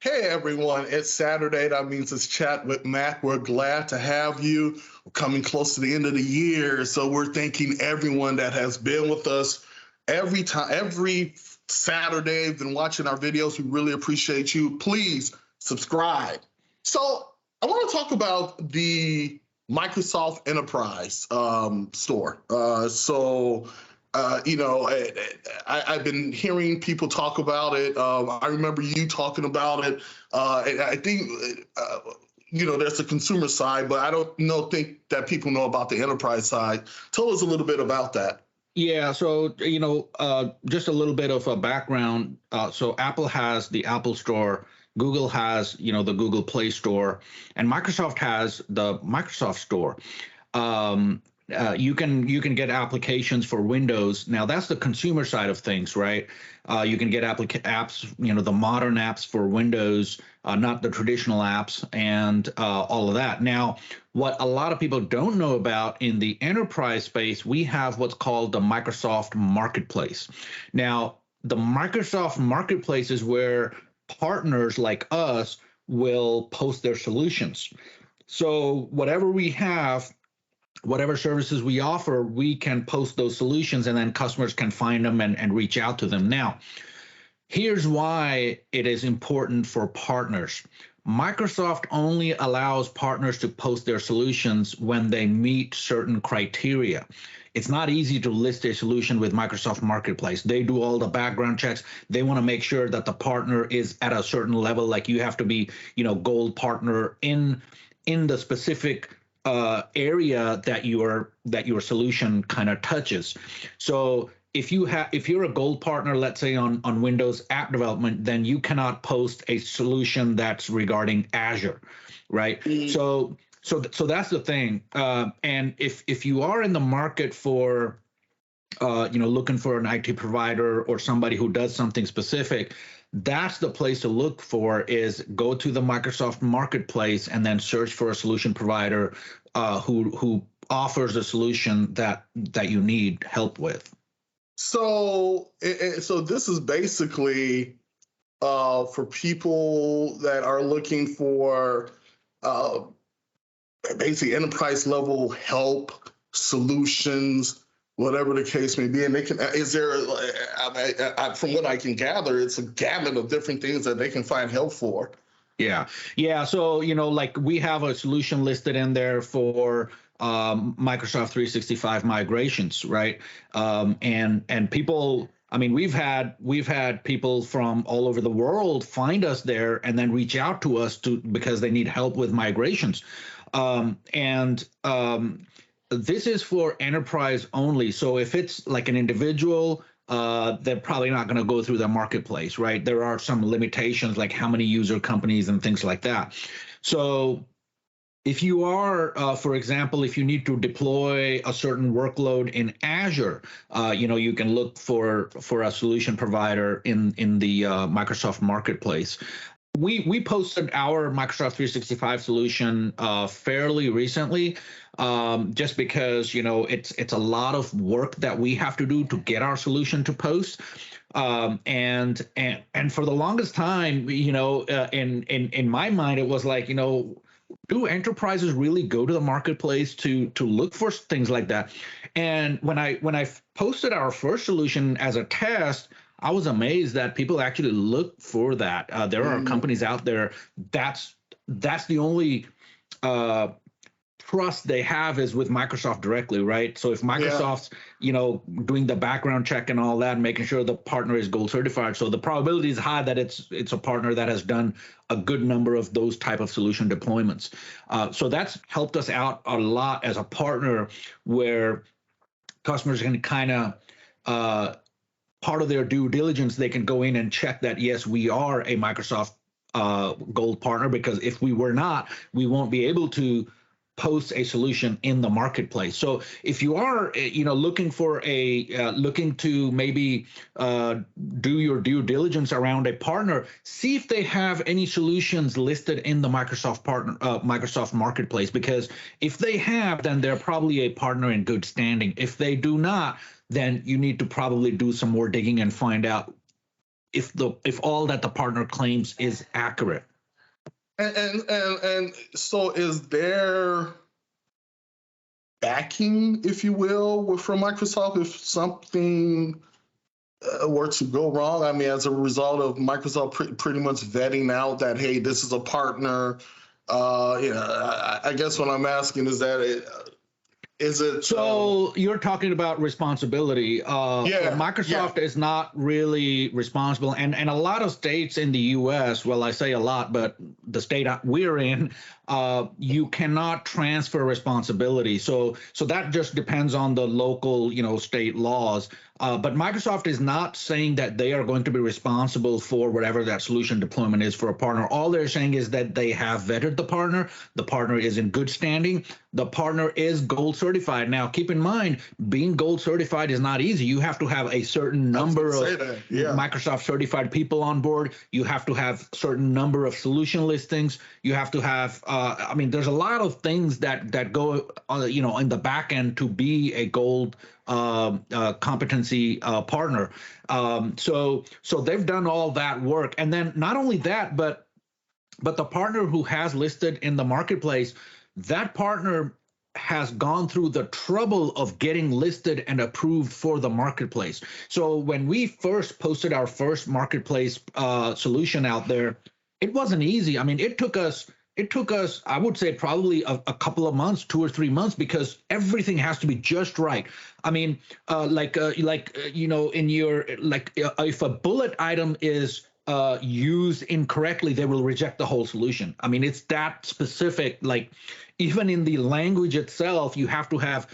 Hey everyone, it's Saturday. That means it's Chat with Mac. We're glad to have you. We're coming close to the end of the year, so we're thanking everyone that has been with us every Saturday, been watching our videos. We really appreciate you. Please subscribe. So I want to talk about the Microsoft Enterprise store. I've been hearing people talk about it. I remember you talking about it. And I think, there's a consumer side, but I don't think that people know about the enterprise side. Tell us a little bit about that. Yeah, so just a little bit of a background. So Apple has the Apple Store, Google has the Google Play Store, and Microsoft has the Microsoft Store. You can get applications for Windows. Now that's the consumer side of things, right? You can get apps, the modern apps for Windows, not the traditional apps, and all of that. Now, what a lot of people don't know about in the enterprise space, we have what's called the Microsoft Marketplace. Now, the Microsoft Marketplace is where partners like us will post their solutions. So whatever we have, whatever services we offer, we can post those solutions and then customers can find them and reach out to them. Now, here's why it is important for partners. Microsoft only allows partners to post their solutions when they meet certain criteria. It's not easy to list a solution with Microsoft Marketplace. They do all the background checks. They want to make sure that the partner is at a certain level, like you have to be, gold partner in the specific area that your solution kind of touches. So if you're a gold partner, let's say on Windows app development, then you cannot post a solution that's regarding Azure, right? So that's the thing. And if you are in the market for looking for an IT provider or somebody who does something specific, that's the place to look for. Is go to the Microsoft Marketplace and then search for a solution provider who offers a solution that you need help with. So this is basically for people that are looking for basically enterprise level help, solutions, whatever the case may be. And they can, from what I can gather, it's a gamut of different things that they can find help for. Yeah. So, like we have a solution listed in there for Microsoft 365 migrations, right? And people, we've had people from all over the world find us there and then reach out to us because they need help with migrations. This is for enterprise only. So if it's like an individual, they're probably not going to go through the marketplace, right? There are some limitations like how many user companies and things like that. So if you are, for example, if you need to deploy a certain workload in Azure, you can look for a solution provider in the Microsoft Marketplace. We posted our Microsoft 365 solution fairly recently, just because it's a lot of work that we have to do to get our solution to post. And for the longest time, in my mind, it was like, do enterprises really go to the marketplace to look for things like that? And when I posted our first solution as a test, I was amazed that people actually look for that. There are companies out there that's the only trust they have is with Microsoft directly, right? So if Microsoft's doing the background check and all that, making sure the partner is gold certified, so the probability is high that it's a partner that has done a good number of those type of solution deployments. So that's helped us out a lot as a partner, where customers can kind of part of their due diligence, they can go in and check that, yes, we are a Microsoft Gold partner, because if we were not, we won't be able to post a solution in the marketplace. So if you are, looking for looking to maybe do your due diligence around a partner, see if they have any solutions listed in the Microsoft Marketplace, because if they have, then they're probably a partner in good standing. If they do not, then you need to probably do some more digging and find out if all that the partner claims is accurate. And so is there backing, if you will, from Microsoft if something were to go wrong? I mean, as a result of Microsoft pretty much vetting out that, hey, this is a partner. I guess what I'm asking is that is it so you're talking about responsibility. Microsoft yeah. is not really responsible, and a lot of states in the U.S. Well, I say a lot, but the state we're in, you cannot transfer responsibility. So that just depends on the local, state laws. But Microsoft is not saying that they are going to be responsible for whatever that solution deployment is for a partner. All they're saying is that they have vetted the partner. The partner is in good standing. The partner is gold certified. Now, keep in mind, being gold certified is not easy. You have to have a certain number of Microsoft certified people on board. You have to have a certain number of solution listings. You have to have, there's a lot of things that go, in the back end to be a gold competency partner. So they've done all that work. And then not only that, but the partner who has listed in the marketplace, that partner has gone through the trouble of getting listed and approved for the marketplace. So when we first posted our first marketplace solution out there, it wasn't easy. I mean, it took us, I would say, probably a couple of months, 2 or 3 months, because everything has to be just right. I mean, in your, if a bullet item is used incorrectly, they will reject the whole solution. I mean, it's that specific. Like, even in the language itself, you have to have,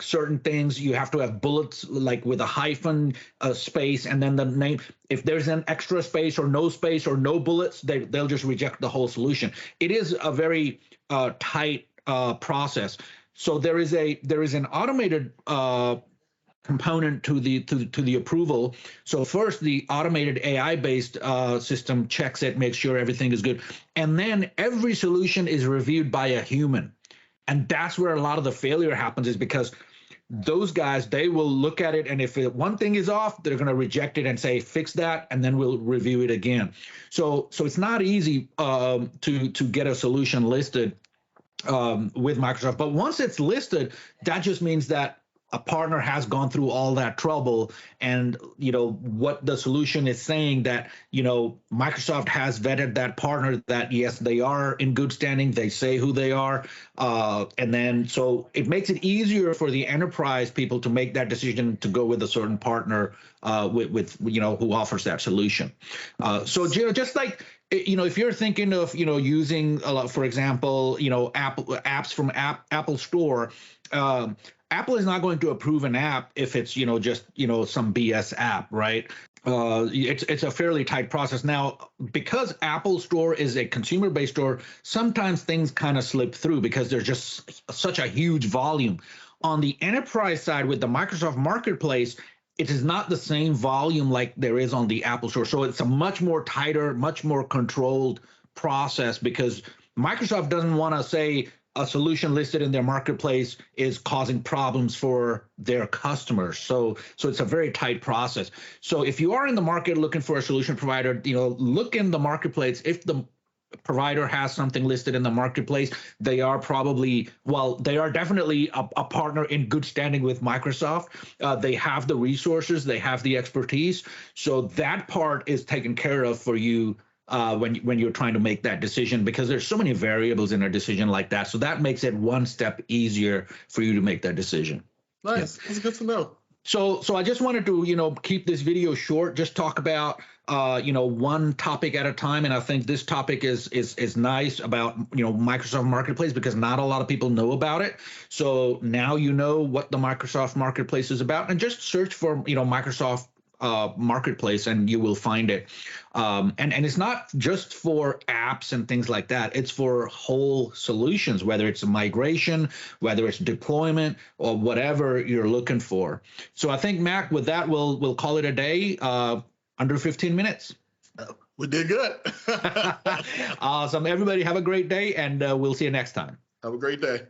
certain things. You have to have bullets, like with a hyphen, space, and then the name. If there's an extra space or no bullets, they'll just reject the whole solution. It is a very tight process. So there is an automated component to the approval. So first, the automated AI-based system checks it, makes sure everything is good, and then every solution is reviewed by a human. And that's where a lot of the failure happens, is because those guys, they will look at it, and if one thing is off, they're going to reject it and say, fix that, and then we'll review it again. So it's not easy to get a solution listed with Microsoft. But once it's listed, that just means that a partner has gone through all that trouble, and what the solution is saying, that Microsoft has vetted that partner, that yes, they are in good standing, they say who they are, and then so it makes it easier for the enterprise people to make that decision to go with a certain partner with who offers that solution. So just like, if you're thinking of using for example apps from Apple Store. Apple is not going to approve an app if it's just some BS app, right? It's a fairly tight process. Now, because Apple Store is a consumer-based store, sometimes things kind of slip through because there's just such a huge volume. On the enterprise side with the Microsoft Marketplace, it is not the same volume like there is on the Apple Store. So it's a much more tighter, much more controlled process, because Microsoft doesn't want to say a solution listed in their marketplace is causing problems for their customers. So it's a very tight process. So if you are in the market looking for a solution provider, look in the marketplace. If the provider has something listed in the marketplace, they are definitely a partner in good standing with Microsoft. They have the resources, they have the expertise. So that part is taken care of for you when you're trying to make that decision, because there's so many variables in a decision like that. So that makes it one step easier for you to make that decision. Nice. That's good to know. So I just wanted to, keep this video short, just talk about, one topic at a time. And I think this topic is nice about, Microsoft Marketplace, because not a lot of people know about it. So now you know what the Microsoft Marketplace is about, and just search for, Microsoft Marketplace and you will find it. And it's not just for apps and things like that. It's for whole solutions, whether it's a migration, whether it's deployment, or whatever you're looking for. So I think, Mac, with that, we'll call it a day, under 15 minutes. We did good. Awesome. Everybody have a great day, and we'll see you next time. Have a great day.